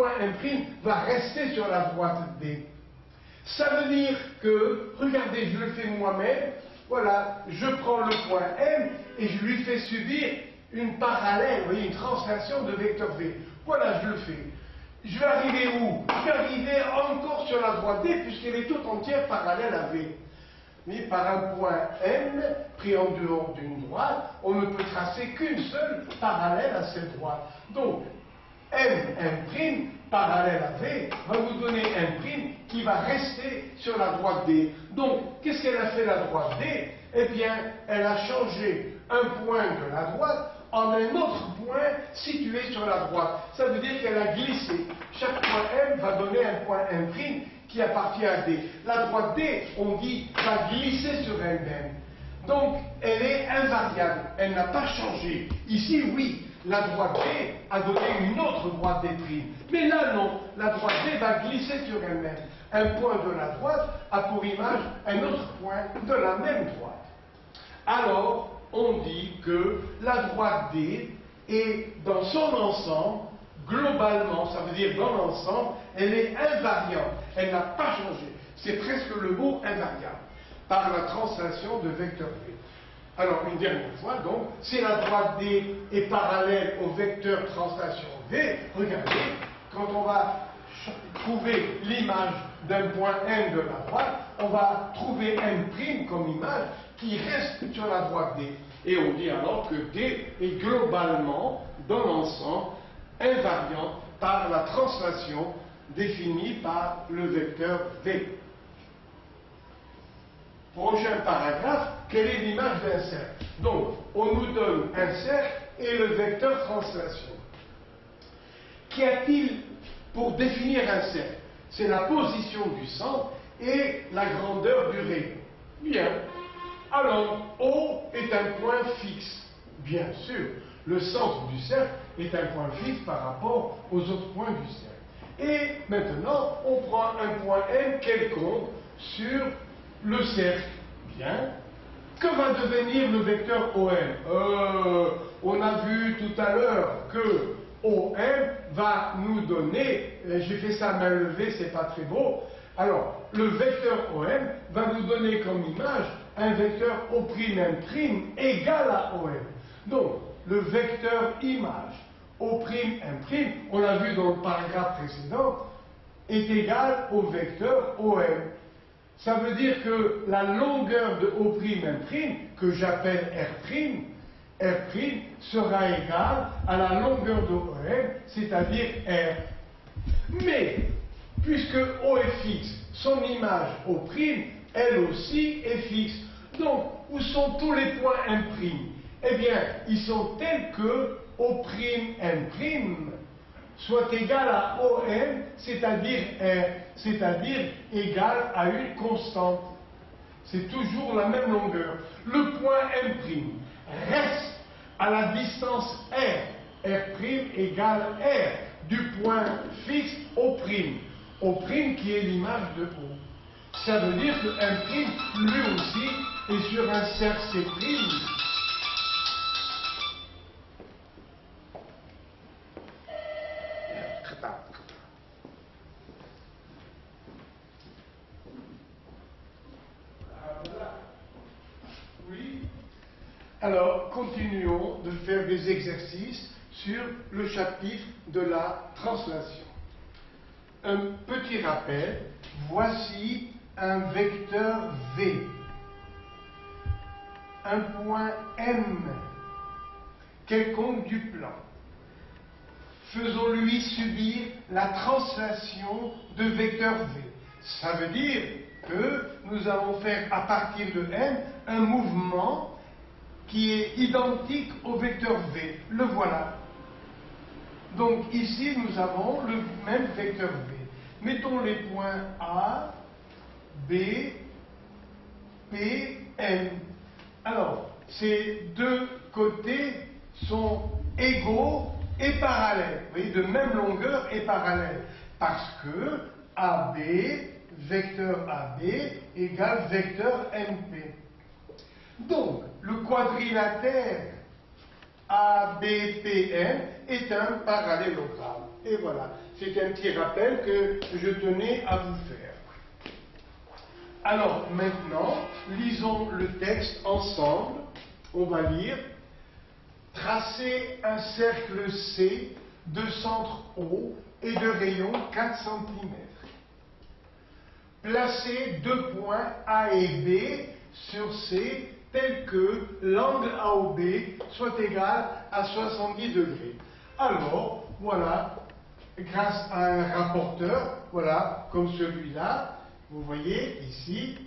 point M' va rester sur la droite D. Ça veut dire que, regardez, je le fais moi-même, voilà, je prends le point M et je lui fais subir une parallèle, vous voyez, une translation de vecteur V. Voilà, je le fais. Je vais arriver où? Je vais arriver encore sur la droite D, puisqu'elle est toute entière parallèle à V. Mais par un point M, pris en dehors d'une droite, on ne peut tracer qu'une seule parallèle à cette droite. Donc, M', parallèle à V, va vous donner M' qui va rester sur la droite D. Donc, qu'est-ce qu'elle a fait la droite D? Eh bien, elle a changé un point de la droite en un autre point situé sur la droite. Ça veut dire qu'elle a glissé. Chaque point M va donner un point M' qui appartient à D. La droite D, on dit, va glisser sur elle-même. Donc, elle est invariable. Elle n'a pas changé. Ici, oui, la droite D a donné une autre droite D'. Mais là, non. La droite D va glisser sur elle-même. Un point de la droite a pour image un autre point de la même droite. Alors, on dit que la droite D est dans son ensemble, globalement, ça veut dire dans l'ensemble, elle est invariante. Elle n'a pas changé. C'est presque le mot invariable, par la translation de vecteur V. Alors, une dernière fois, donc, si la droite D est parallèle au vecteur translation V, regardez, quand on va trouver l'image d'un point M de la droite, on va trouver M' comme image qui reste sur la droite D. Et on dit alors que D est globalement, dans l'ensemble, invariant par la translation définie par le vecteur V. Prochain paragraphe, quelle est l'image d'un cercle? Donc, on nous donne un cercle et le vecteur translation. Qu'y a-t-il pour définir un cercle? C'est la position du centre et la grandeur du rayon. Bien. Alors, O est un point fixe. Bien sûr, le centre du cercle est un point fixe par rapport aux autres points du cercle. Et maintenant, on prend un point M quelconque sur le cercle. Bien. Que va devenir le vecteur OM? On a vu tout à l'heure que OM va nous donner, j'ai fait ça à main levée, c'est pas très beau. Alors, le vecteur OM va nous donner comme image un vecteur O'M' égal à OM. Donc, le vecteur image O'M', on l'a vu dans le paragraphe précédent, est égal au vecteur OM. Ça veut dire que la longueur de O'M', que j'appelle R', sera égale à la longueur de OM, c'est-à-dire R. Mais, puisque O est fixe, son image O', elle aussi est fixe. Donc, où sont tous les points M'? Eh bien, ils sont tels que O'M' soit égal à OM, c'est-à-dire R, c'est-à-dire égal à une constante. C'est toujours la même longueur. Le point M' reste à la distance R. R' égale R du point fixe O'. O' qui est l'image de O. Ça veut dire que M' lui aussi est sur un cercle C'. Oui. Alors, continuons de faire des exercices sur le chapitre de la translation. Un petit rappel, voici un vecteur V, un point M, quelconque du plan. Faisons-lui subir la translation de vecteur V. Ça veut dire que nous allons faire à partir de M un mouvement qui est identique au vecteur V. Le voilà. Donc ici nous avons le même vecteur V. Mettons les points A, B, P, N. Alors, ces deux côtés sont égaux et parallèles. Vous voyez, de même longueur et parallèles. Parce que AB, vecteur AB, égale vecteur MP. Donc, le quadrilatère ABPN est un parallélogramme. Et voilà. c'est un petit rappel que je tenais à vous faire. Alors maintenant, lisons le texte ensemble. On va lire. Tracez un cercle C de centre O et de rayon 4 cm. Placez deux points A et B sur C tel que l'angle AOB soit égal à 70 degrés. Alors, voilà, grâce à un rapporteur, voilà, comme celui-là, vous voyez ici,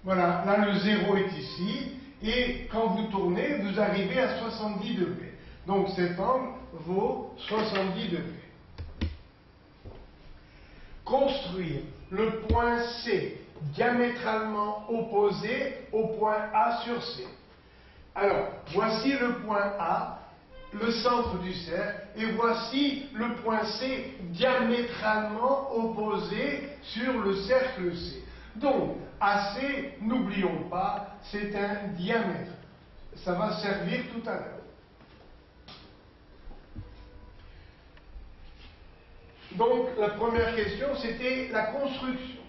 voilà, là le 0 est ici, et quand vous tournez, vous arrivez à 70 degrés. Donc cet angle vaut 70 degrés. Construire le point C diamétralement opposé au point A sur C. Alors, voici le point A, le centre du cercle, et voici le point C diamétralement opposé sur le cercle C. Donc, AC, n'oublions pas, c'est un diamètre. Ça va servir tout à l'heure. Donc, la première question, c'était la construction.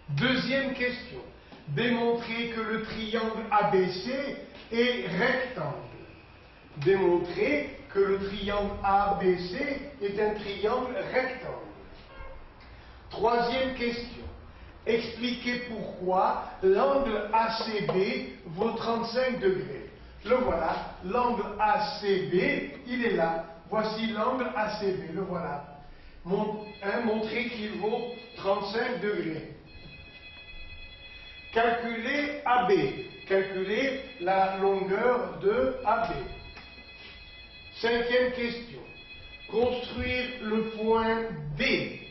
Deuxième question, démontrer que le triangle ABC est rectangle. Démontrer que le triangle ABC est un triangle rectangle. Troisième question, expliquer pourquoi l'angle ACB vaut 35 degrés. Le voilà, l'angle ACB, il est là. Voici l'angle ACB, le voilà. Montrer qu'il vaut 35 degrés. Calculer AB, calculer la longueur de AB. Cinquième question, construire le point D,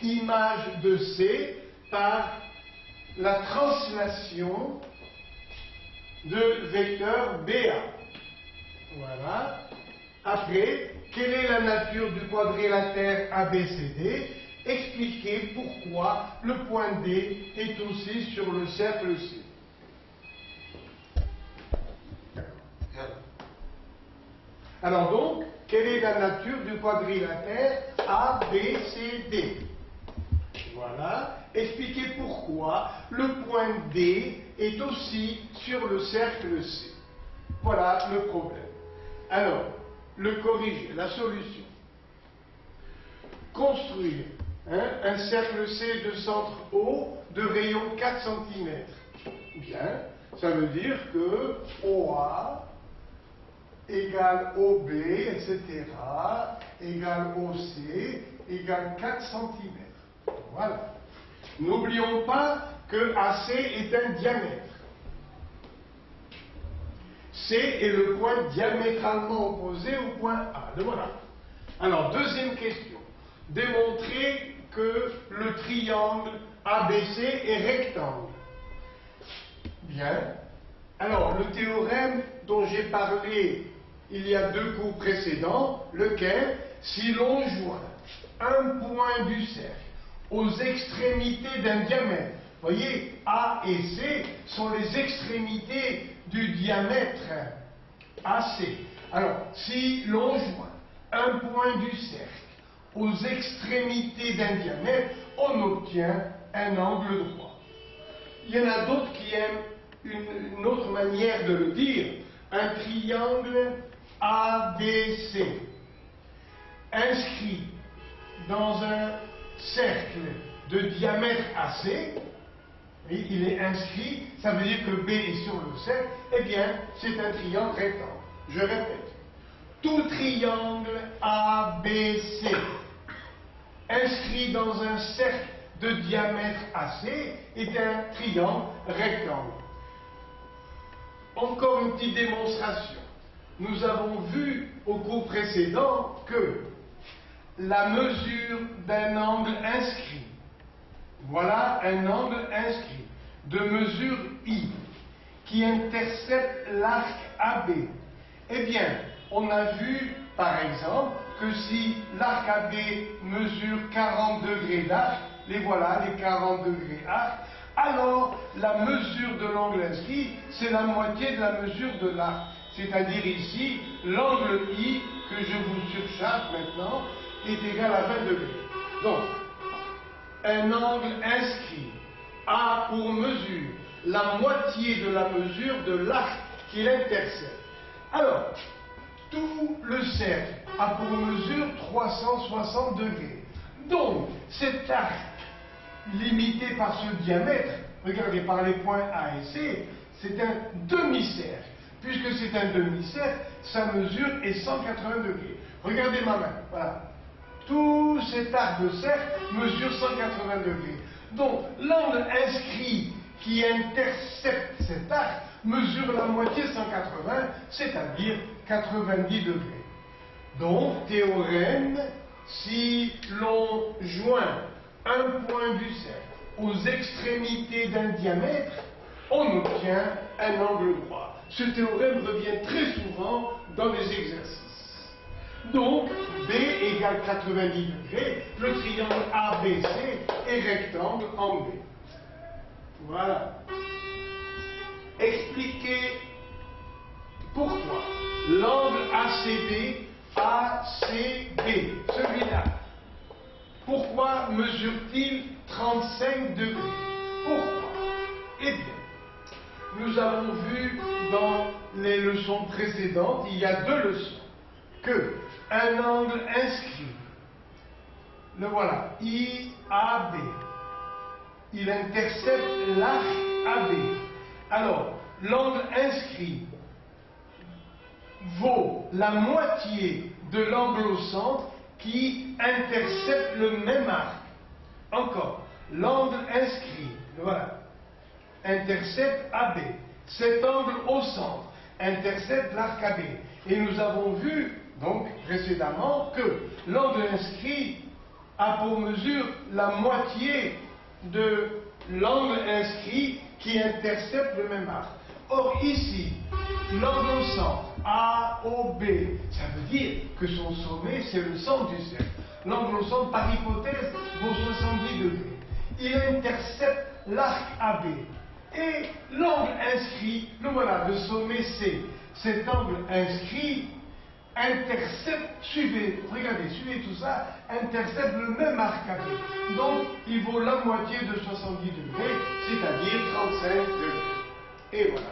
image de C, par la translation de vecteur BA. Voilà. Après, quelle est la nature du quadrilatère ABCD? Expliquer pourquoi le point D est aussi sur le cercle C. Alors donc, quelle est la nature du quadrilatère ABCD? Voilà. Expliquer pourquoi le point D est aussi sur le cercle C. Voilà le problème. Alors, le corriger, la solution. Construire un cercle C de centre O de rayon 4 cm. Bien, ça veut dire que OA égale OB, etc., égale OC, égale 4 cm. Voilà. N'oublions pas que AC est un diamètre. C est le point diamétralement opposé au point A. Le voilà. Alors, deuxième question. Démontrer que le triangle ABC est rectangle. Bien. Alors, le théorème dont j'ai parlé il y a deux cours précédents, lequel, si l'on joint un point du cercle aux extrémités d'un diamètre, voyez, A et C sont les extrémités du diamètre AC. Alors, si l'on joint un point du cercle aux extrémités d'un diamètre, on obtient un angle droit. Il y en a d'autres qui aiment une autre manière de le dire, un triangle ABC inscrit dans un cercle de diamètre AC, et il est inscrit, ça veut dire que B est sur le cercle, eh bien, c'est un triangle rectangle. Je répète, tout triangle ABC inscrit dans un cercle de diamètre AC est un triangle rectangle. Encore une petite démonstration. Nous avons vu au cours précédent que la mesure d'un angle inscrit, voilà un angle inscrit de mesure I qui intercepte l'arc AB. Eh bien, on a vu par exemple que si l'arc AB mesure 40 degrés d'arc, les voilà, les 40 degrés arc, alors la mesure de l'angle inscrit, c'est la moitié de la mesure de l'arc. C'est-à-dire ici, l'angle I, que je vous surcharge maintenant, est égal à 20 degrés. Donc, un angle inscrit a pour mesure la moitié de la mesure de l'arc qui l'intercepte. Alors, tout le cercle a pour mesure 360 degrés. Donc, cet arc limité par ce diamètre, regardez par les points A et C, c'est un demi-cercle. Puisque c'est un demi-cercle, sa mesure est 180 degrés. Regardez ma main, voilà. Tout cet arc de cercle mesure 180 degrés. Donc, l'angle inscrit qui intercepte cet arc mesure la moitié 180, c'est-à-dire 90 degrés. Donc, théorème, si l'on joint un point du cercle aux extrémités d'un diamètre, on obtient un angle droit. Ce théorème revient très souvent dans les exercices. Donc, B égale 90 degrés, le triangle ABC est rectangle en B. Voilà. Expliquez pourquoi l'angle ACB, celui-là, pourquoi mesure-t-il 35 degrés? Pourquoi? Eh bien, nous avons vu dans les leçons précédentes, il y a 2 leçons, que un angle inscrit, le voilà, IAB, il intercepte l'arc AB. Alors, l'angle inscrit vaut la moitié de l'angle au centre qui intercepte le même arc. Encore, l'angle inscrit, le voilà, intercepte AB. Cet angle au centre intercepte l'arc AB. Et nous avons vu, donc, précédemment, que l'angle inscrit a pour mesure la moitié de l'angle inscrit qui intercepte le même arc. Or, ici, l'angle au centre, AOB, ça veut dire que son sommet, c'est le centre du cercle. L'angle au centre, par hypothèse, vaut 70 degrés. Il intercepte l'arc AB. Et l'angle inscrit, le voilà, le sommet C. Cet angle inscrit intercepte, suivez, regardez, suivez tout ça, intercepte le même arc AB. Donc, il vaut la moitié de 70 degrés, c'est-à-dire 35 degrés. Et voilà.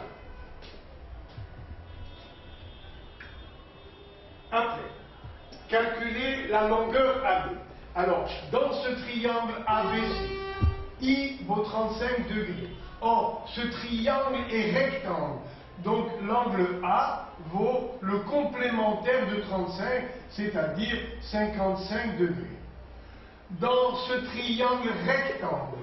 Après, calculez la longueur AB. Alors, dans ce triangle ABC, I vaut 35 degrés. Or, ce triangle est rectangle. Donc, l'angle A vaut le complémentaire de 35, c'est-à-dire 55 degrés. Dans ce triangle rectangle,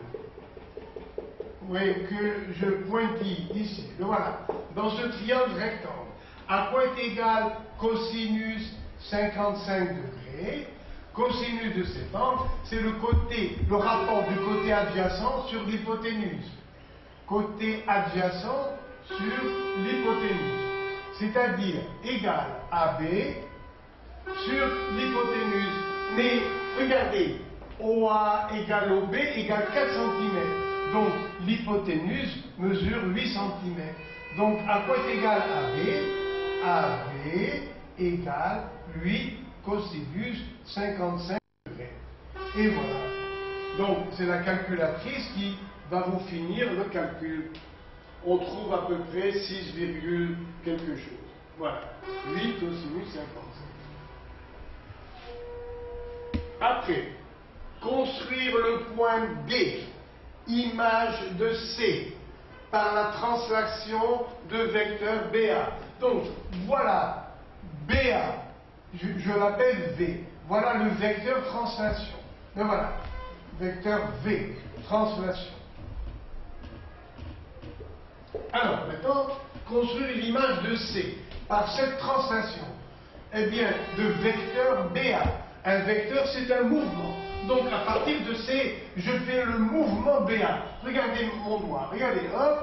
vous voyez que je pointille ici, le voilà. Dans ce triangle rectangle, à quoi est égal cosinus 55 degrés? Cosinus de cet angle, c'est le rapport du côté adjacent sur l'hypoténuse. Côté adjacent sur l'hypoténuse. C'est-à-dire égal AB sur l'hypoténuse. Mais regardez, OA égale OB égale 4 cm. Donc l'hypoténuse mesure 8 cm. Donc à quoi est égal AB? AB égale 8 cosinus 55 degrés. Et voilà. Donc c'est la calculatrice qui va vous finir le calcul. On trouve à peu près 6, quelque chose. Voilà. 8 cosinus 55. Après, construire le point B, image de C, par la translation de vecteur BA. Donc, voilà, BA, je l'appelle V. Voilà le vecteur translation. Mais voilà, vecteur V, translation. Alors, maintenant, construire l'image de C par cette translation. Eh bien, de vecteur BA. Un vecteur, c'est un mouvement. Donc, à partir de C, je fais le mouvement BA. Regardez mon doigt. Regardez, hop.